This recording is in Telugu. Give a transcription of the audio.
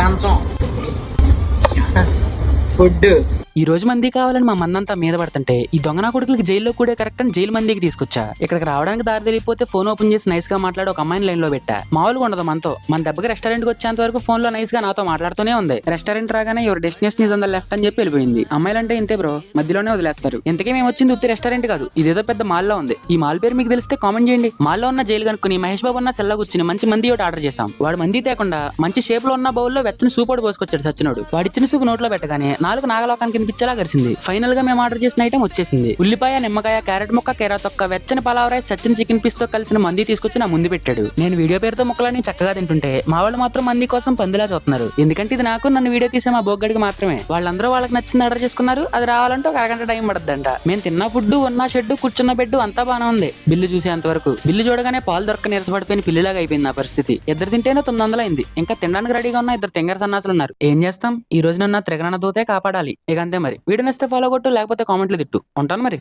కంచం ఫుడ్. ఈ రోజు మంది కావాలని మా మందంతా మీద పడుతుంటే ఈ దొంగనా కొడుకులకి జైల్లో కూడా కరెక్ట్ అని జైలు మందికి తీసుకొచ్చా. ఇక్కడికి రావడానికి దారి తెలియపోతే ఫోన్ ఓపెన్ చేసి నైస్ గా మాట్లాడి ఒక అమ్మాయిని లైన్ లో పెట్టా. మామూలుగా ఉండదు మనతో. మన దెబ్బకి రెస్టారెంట్ కి వచ్చేంత వరకు ఫోన్ లో నైస్ గా నాతో మాట్లాడుతూనే ఉంది. రెస్టారెంట్ రాగానే ఎవరు destination is on the left అని చెప్పి వెళ్ళిపోయింది. అమ్మాయిలంటే ఇంతే బ్రో, మధ్యలోనే వదిలేస్తారు. ఇంతకీ మేము వచ్చింది ఉత్తి రెస్టారెంట్ కాదు, ఇదేదో పెద్ద మాల్ లో ఉంది. ఈ మాల్ పేరు మీకు తెలిస్తే కామెంట్ చేయండి. మాల్లో ఉన్న జైలు కనుక్కుని మహేష్ బాబు ఉన్న సెల్లా కూర్చుని మంచి మంది ఒకటి ఆర్డర్ చేసాం. వాడు మంది తేకుండా మంచి షేప్ లో ఉన్న బౌల్లో వెచ్చని సూప్ ఒకటి పోసుకొచ్చాడు సచ్చినోడు. వాడిచ్చిన సూప్ నోట్లో పెట్టగానే నాలుగు నాగలోకానికి కనిపించేలా గరిసింది. ఫైనల్ గా మేము ఆర్డర్ చేసిన ఐటమ్ వచ్చేసింది. ఉల్లిపాయ, నిమ్మకాయ, క్యారెట్ ముక్క, కేరా తొక్క, వెచ్చని pulao rice, Sachin chicken piece తో కలిసిన మంది తీసుకొచ్చి నా ముందు పెట్టాడు. నేను వీడియో పేరుతో ముక్కలని చక్కగా తింటుంటే మా వాళ్ళు మాత్రం మంది కోసం పందిలా చూస్తున్నారు. ఎందుకంటే ఇది నాకు నన్ను వీడియో తీసే మా బొగ్గడికి మాత్రమే. వాళ్ళందరూ వాళ్ళకి నచ్చింది ఆర్డర్ చేసుకున్నారు. అది రావాలంటే ఒక అరగంట టైం పడద్దంట. మేము తిన్న ఫుడ్, ఉన్న షెడ్, కూర్చున్న బెడ్ అంతా బానే ఉంది. బిల్లు చూసేంత వరకు. బిల్లు చూడగానే పాలు దొరక నీరసపడిపోయిన పిల్లిలాగా అయిపోయింది నా పరిస్థితి. ఇద్దరు తింటేనే 900 అయింది. ఇంకా తినడానికి రెడీగా ఉన్న ఇద్దరు తెంగర సన్నాసులు ఉన్నారు. ఏం చేస్తాం, ఈ రోజు నన్ను త్రిగణన దూతే కాపాడాలి. ఇక అంతే మరి. వీడియో నచ్చితే ఫాలో కొట్టు, లేకపోతే కామెంట్లు తిట్టు. ఉంటాను మరి.